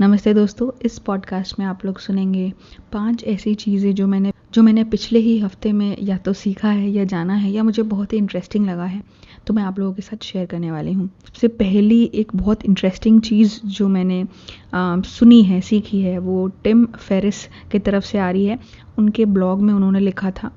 नमस्ते दोस्तों, इस पॉडकास्ट में आप लोग सुनेंगे 5 ऐसी चीज़ें जो मैंने पिछले ही हफ्ते में या तो सीखा है या जाना है या मुझे बहुत ही इंटरेस्टिंग लगा है, तो मैं आप लोगों के साथ शेयर करने वाली हूँ। सबसे पहली एक बहुत इंटरेस्टिंग चीज़ जो मैंने सुनी है, सीखी है, वो टिम फेरिस की तरफ से आ रही है। उनके ब्लॉग में उन्होंने लिखा था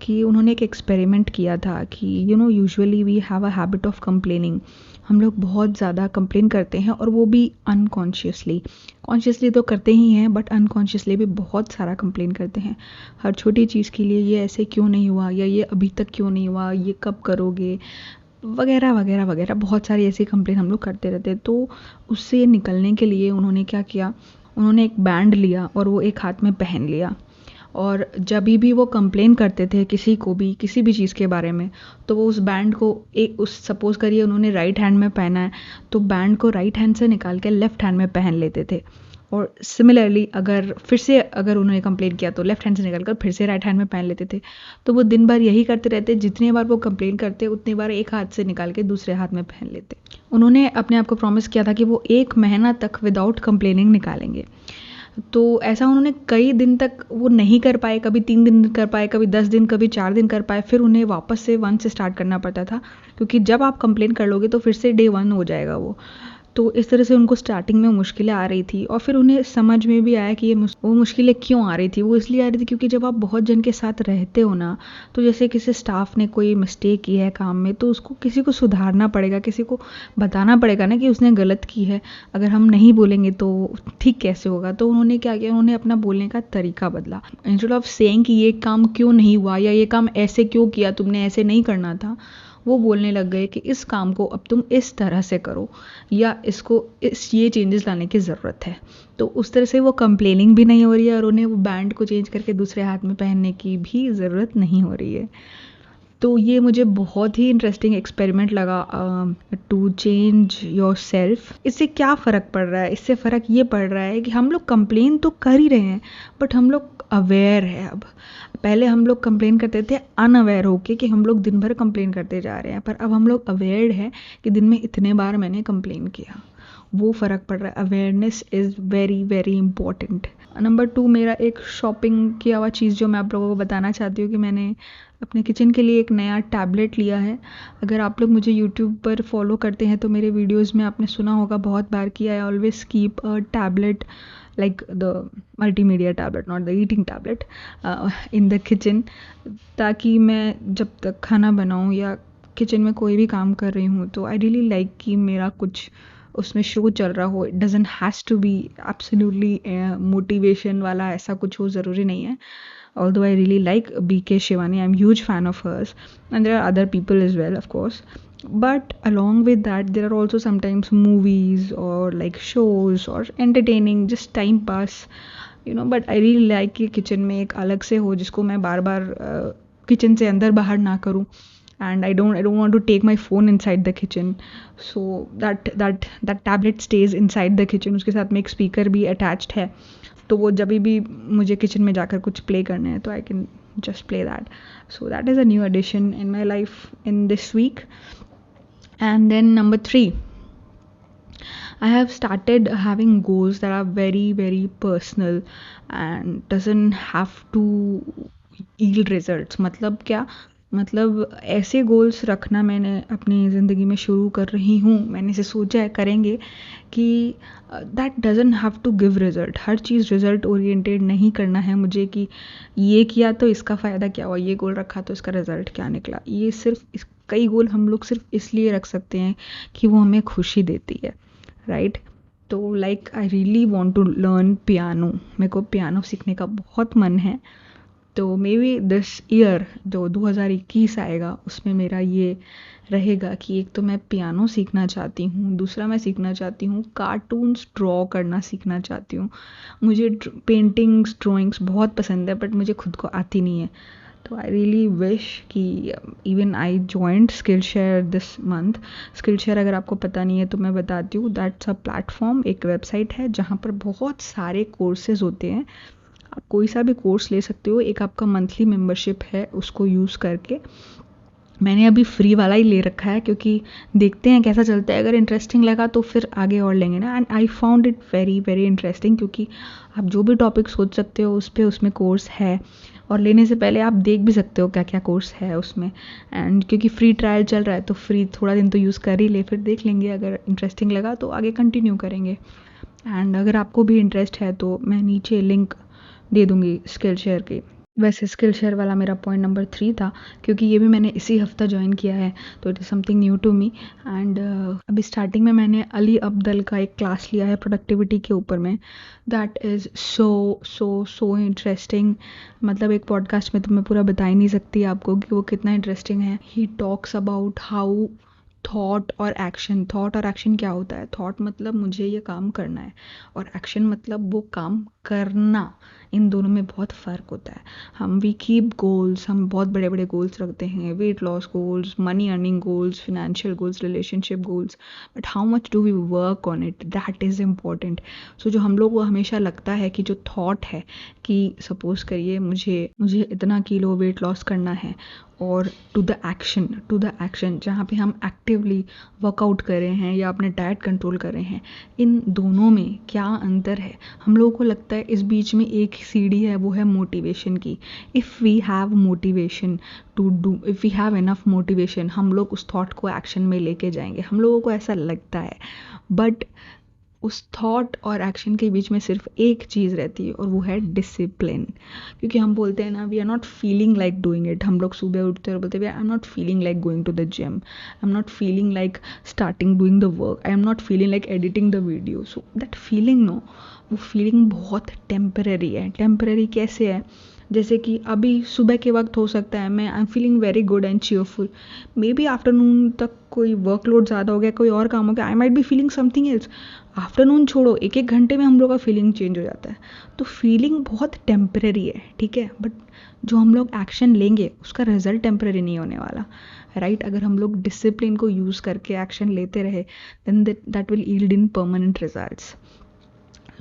कि उन्होंने एक एक्सपेरिमेंट किया था कि usually we have a habit of complaining. हम लोग बहुत ज़्यादा कंप्लेन करते हैं, और वो भी अनकॉन्शियसली। कॉन्शियसली तो करते ही हैं, बट अनकॉन्शियसली भी बहुत सारा कंप्लेन करते हैं हर छोटी चीज़ के लिए। ये ऐसे क्यों नहीं हुआ, या ये अभी तक क्यों नहीं हुआ, ये कब करोगे, वगैरह वगैरह वगैरह। बहुत सारी ऐसी कंप्लेन हम लोग करते रहते हैं। तो उससे निकलने के लिए उन्होंने क्या किया, उन्होंने एक बैंड लिया और वो एक हाथ में पहन लिया। और जब भी वो कंप्लेन करते थे किसी भी चीज़ के बारे में, तो वो उस बैंड को सपोज़ करिए उन्होंने राइट हैंड में पहना है, तो बैंड को राइट हैंड से निकाल के लेफ़्ट हैंड में पहन लेते थे। और सिमिलरली अगर उन्होंने कंप्लेन किया तो लेफ़्ट हैंड से निकाल कर फिर से राइट हैंड में पहन लेते थे। तो वो दिन भर यही करते रहते, जितनी बार वो कंप्लेन करते उतनी बार एक हाथ से निकाल के दूसरे हाथ में पहन लेते। उन्होंने अपने आप को प्रॉमिस किया था कि वो 1 महीना तक विदाउट कंप्लेनिंग निकालेंगे। तो ऐसा उन्होंने कई दिन तक वो नहीं कर पाए, कभी 3 दिन कर पाए, कभी 10 दिन, कभी 4 दिन कर पाए। फिर उन्हें वापस से 1 से स्टार्ट करना पड़ता था, क्योंकि जब आप कंप्लेन कर लोगे तो फिर से डे 1 हो जाएगा वो। तो इस तरह से उनको स्टार्टिंग में मुश्किलें आ रही थी, और फिर उन्हें समझ में भी आया कि वो मुश्किलें क्यों आ रही थी। वो इसलिए आ रही थी क्योंकि जब आप बहुत जन के साथ रहते हो ना, तो जैसे किसी स्टाफ ने कोई मिस्टेक की है काम में, तो उसको किसी को सुधारना पड़ेगा, किसी को बताना पड़ेगा ना कि उसने गलत की है। अगर हम नहीं बोलेंगे तो ठीक कैसे होगा। तो उन्होंने क्या किया, उन्होंने अपना बोलने का तरीका बदला। इंस्टेड ऑफ सेइंग कि ये काम क्यों नहीं हुआ, या ये काम ऐसे क्यों किया, तुमने ऐसे नहीं करना था, वो बोलने लग गए कि इस काम को अब तुम इस तरह से करो, या ये चेंजेस लाने की ज़रूरत है। तो उस तरह से वो कंप्लेनिंग भी नहीं हो रही है, और उन्हें वो बैंड को चेंज करके दूसरे हाथ में पहनने की भी ज़रूरत नहीं हो रही है। तो ये मुझे बहुत ही इंटरेस्टिंग एक्सपेरिमेंट लगा, टू चेंज योर सेल्फ। इससे क्या फ़र्क पड़ रहा है? इससे फ़र्क ये पड़ रहा है कि हम लोग कंप्लेन तो कर ही रहे हैं, बट हम लोग अवेयर है अब। पहले हम लोग कंप्लेन करते थे अनअवेयर होके कि हम लोग दिन भर कंप्लेन करते जा रहे हैं, पर अब हम लोग अवेयर है कि दिन में इतने बार मैंने कंप्लेन किया। वो फ़र्क पड़ रहा है। Awareness is very very important. Number 2, मेरा एक शॉपिंग किया हुआ चीज़ जो मैं आप लोगों को बताना चाहती हूँ कि मैंने अपने किचन के लिए एक नया टैबलेट लिया है। अगर आप लोग मुझे यूट्यूब पर फॉलो करते हैं तो मेरे वीडियोस में आपने सुना होगा बहुत बार कि I always keep a tablet, like the multimedia tablet, not the eating tablet, in the kitchen, ताकि मैं जब तक खाना बनाऊँ या किचन में कोई भी काम कर रही हूँ, तो आई रियली लाइक कि मेरा कुछ उसमें शो चल रहा हो। It doesn't has to be absolutely motivation वाला, ऐसा कुछ हो ज़रूरी नहीं है। Although I really like B.K. Shivani, I'm a huge fan of hers, and there are other people as well, of course. But along with that, there are also sometimes movies or like shows or entertaining, just time pass, But I really like कि kitchen में एक अलग से हो जिसको मैं बार बार kitchen से अंदर बाहर ना करूँ. And I don't want to take my phone inside the kitchen, so that tablet stays inside the kitchen. उसके साथ में एक स्पीकर भी अटैच्ड है, तो वो जब भी मुझे किचन में जाकर कुछ प्ले करना है तो I can just play that. So that is a new addition in my life in this week. And then number 3, I have started having goals that are very very personal and doesn't have to yield results. मतलब क्या, मतलब ऐसे goals रखना मैंने अपनी ज़िंदगी में शुरू कर रही हूँ. मैंने इसे सोचा है करेंगे कि that doesn't have to give result. हर चीज़ रिजल्ट ओरिएंटेड नहीं करना है मुझे कि ये किया तो इसका फ़ायदा क्या हुआ, ये गोल रखा तो इसका रिजल्ट क्या निकला. ये कई गोल हम लोग सिर्फ इसलिए रख सकते हैं कि वो हमें खुशी देती है, राइट. तो like I really want to learn piano. मेरे को पियानो सीखने का बहुत मन है. तो मे बी दिस ईयर जो 2021 आएगा उसमें मेरा ये रहेगा कि एक तो मैं पियानो सीखना चाहती हूँ, दूसरा मैं सीखना चाहती हूँ कार्टून्स ड्रॉ करना सीखना चाहती हूँ. मुझे पेंटिंग्स ड्राइंग्स बहुत पसंद है, बट मुझे खुद को आती नहीं है. तो आई रियली विश कि even I joined Skillshare this month. Skillshare अगर आपको पता नहीं है तो मैं बताती हूँ. दैट्स अ प्लेटफॉर्म, एक वेबसाइट है जहाँ पर बहुत सारे कोर्सेज होते हैं. आप कोई सा भी कोर्स ले सकते हो. एक आपका मंथली मेंबरशिप है, उसको यूज़ करके मैंने अभी फ्री वाला ही ले रखा है क्योंकि देखते हैं कैसा चलता है, अगर इंटरेस्टिंग लगा तो फिर आगे और लेंगे ना। And I found it very very interesting क्योंकि आप जो भी टॉपिक सोच सकते हो उस पर उसमें कोर्स है, और लेने से पहले आप देख भी सकते हो क्या क्या कोर्स है उसमें। एंड क्योंकि फ्री ट्रायल चल रहा है तो फ्री थोड़ा दिन तो यूज़ कर ही ले, फिर देख लेंगे, अगर इंटरेस्टिंग लगा तो आगे कंटिन्यू करेंगे। एंड अगर आपको भी इंटरेस्ट है तो मैं नीचे लिंक दे दूँगी स्किल शेयर की। वैसे स्किल शेयर वाला मेरा पॉइंट नंबर 3 था क्योंकि ये भी मैंने इसी हफ्ता ज्वाइन किया है, तो it is something new to me. And अभी स्टार्टिंग में मैंने अली अब्दल का एक क्लास लिया है प्रोडक्टिविटी के ऊपर में। That is so interesting. मतलब एक पॉडकास्ट में तो मैं पूरा बता ही नहीं सकती आपको कि वो कितना इंटरेस्टिंग है। He talks about how thought और एक्शन क्या होता है। थॉट मतलब मुझे ये काम करना है, और एक्शन मतलब वो काम करना। इन दोनों में बहुत फ़र्क होता है। वी कीप गोल्स, हम बहुत बड़े बड़े गोल्स रखते हैं, weight loss goals, money earning goals, financial goals, relationship goals, but how much do we work on it, that is important. So जो हम लोग को हमेशा लगता है कि जो थॉट है कि सपोज करिए मुझे इतना किलो वेट लॉस करना है, और टू द एक्शन जहाँ पे हम एक्टिवली वर्कआउट कर रहे हैं या अपने डाइट कंट्रोल कर रहे हैं, इन दोनों में क्या अंतर है। हम लोगों को लगता है इस बीच में एक सीढ़ी है, वो है मोटिवेशन की। If we have motivation to do, if we have enough motivation, हम लोग उस थॉट को एक्शन में लेके जाएंगे, हम लोगों को ऐसा लगता है। बट उस थॉट और एक्शन के बीच में सिर्फ एक चीज़ रहती है, और वो है डिसिप्लिन। क्योंकि हम बोलते हैं ना, we are not feeling like doing it. हम लोग सुबह उठते और बोलते हैं I am not feeling like going to the gym, I am not feeling like starting doing the work, I am not feeling like editing the video. So that feeling no, वो फीलिंग बहुत टेम्पररी है। Temporary कैसे है? जैसे कि अभी सुबह के वक्त हो सकता है मैं I am feeling very good and cheerful, may be afternoon तक कोई वर्कलोड ज़्यादा हो गया, कोई और काम हो गया, I might be feeling something else. Afternoon छोड़ो, एक एक घंटे में हम लोग का फीलिंग चेंज हो जाता है। तो फीलिंग बहुत टेम्पररी है, ठीक है, बट जो हम लोग एक्शन लेंगे उसका रिजल्ट टेम्पररी नहीं होने वाला, राइट। अगर हम लोग डिसिप्लिन को यूज़ करके एक्शन लेते रहे then that will yield in permanent results.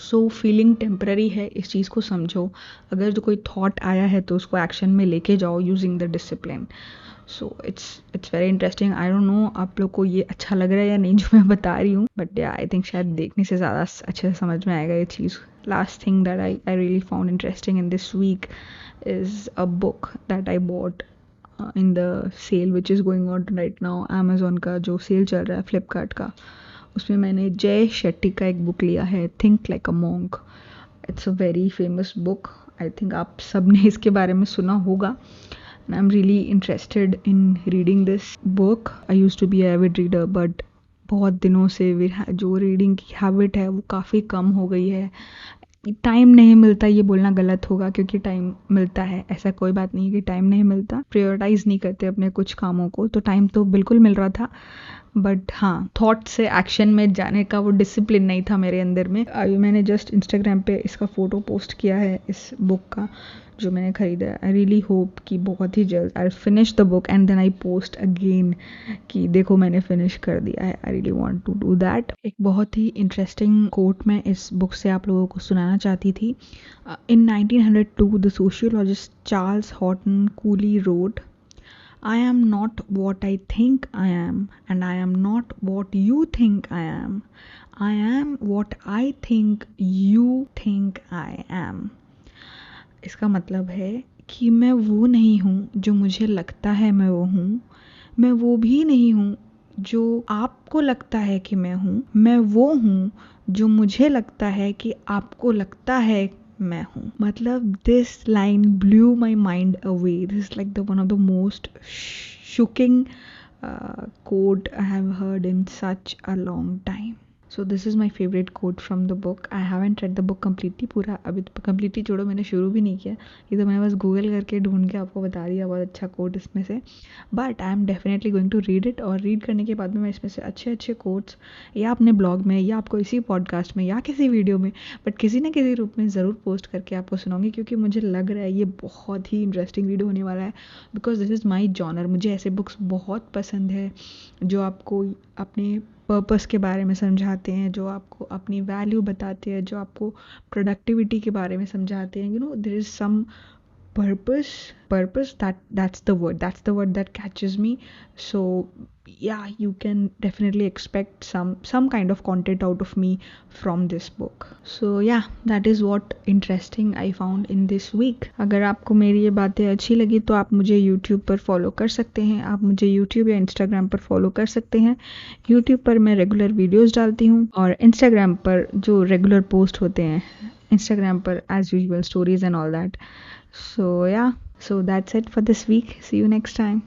So feeling temporary है, इस चीज़ को समझो। अगर जो कोई थॉट आया है तो उसको एक्शन में लेके जाओ using the discipline. So it's very interesting. I don't know आप लोग को ये अच्छा लग रहा है या नहीं जो मैं बता रही हूँ, बट या आई थिंक शायद देखने से ज़्यादा अच्छे से समझ में आएगा ये चीज़। Last thing that I really found interesting in this week is a book that I bought in the sale which is going on right now. Amazon का जो सेल चल रहा है, फ्लिपकार्ट का, उसमें मैंने जय शेट्टी का एक बुक लिया है, think like a monk. It's a very famous book, I think आप सब ने इसके बारे में सुना होगा। and I'm really interested in reading this book. I used to be an avid reader, but बहुत दिनों से जो रीडिंग की हैबिट है वो काफ़ी कम हो गई है। टाइम नहीं मिलता, ये बोलना गलत होगा क्योंकि टाइम मिलता है, ऐसा कोई बात नहीं है कि टाइम नहीं मिलता। प्रायोरिटाइज नहीं करते अपने कुछ कामों को, तो टाइम तो बिल्कुल मिल रहा था, बट हाँ, थॉट से एक्शन में जाने का वो डिसिप्लिन नहीं था मेरे अंदर में। अभी मैंने जस्ट इंस्टाग्राम पे इसका फ़ोटो पोस्ट किया है इस बुक का जो मैंने ख़रीदा है। आई रियली होप कि बहुत ही जल्द I finish the book and then I post again कि देखो मैंने फिनिश कर दिया है। I really want to do that. एक बहुत ही इंटरेस्टिंग कोट मैं इस बुक से आप लोगों को सुनाना चाहती थी। In 1902 the sociologist Charles Horton Cooley wrote, I am not what I think I am, and I am not what you think I am. I am what I think you think I am. इसका मतलब है कि मैं वो नहीं हूँ जो मुझे लगता है मैं वो हूँ, मैं वो भी नहीं हूँ जो आपको लगता है कि मैं हूँ, मैं वो हूँ जो मुझे लगता है कि आपको लगता है मैं हूँ। मतलब this line blew my mind away. This is like the one of the most shocking quote I have heard in such a long time. So this is my favorite quote from the book. I haven't read the book completely, पूरा अभी तो completely छोड़ो, मैंने शुरू भी नहीं किया, ये तो मैंने बस गूगल करके ढूंढ के आपको बता दिया बहुत अच्छा कोट इसमें से। But I am definitely going to read it, और रीड करने के बाद में मैं इसमें से अच्छे अच्छे कोट्स या अपने ब्लॉग में या आपको इसी पॉडकास्ट में या किसी वीडियो में, बट किसी न किसी रूप में ज़रूर पोस्ट करके आपको सुनाऊंगी, क्योंकि मुझे लग रहा है ये बहुत ही इंटरेस्टिंग वीडियो होने वाला है। Because this is my genre. मुझे ऐसे बुक्स बहुत पसंद है जो आपको अपने पर्पस के बारे में समझाते हैं, जो आपको अपनी वैल्यू बताते हैं, जो आपको प्रोडक्टिविटी के बारे में समझाते हैं। You know there is some purpose, that's the word that catches me. So yeah, you can definitely expect some kind of content out of me from this book. So yeah, that is what interesting I found in this week. अगर आपको मेरी ये बातें अच्छी लगी तो आप मुझे YouTube पर फॉलो कर सकते हैं, आप मुझे YouTube या Instagram पर फॉलो कर सकते हैं. YouTube पर मैं रेगुलर वीडियोस डालती हूँ और Instagram पर जो रेगुलर पोस्ट होते हैं, Instagram पर as usual stories and all that. So yeah, so that's it for this week. See you next time.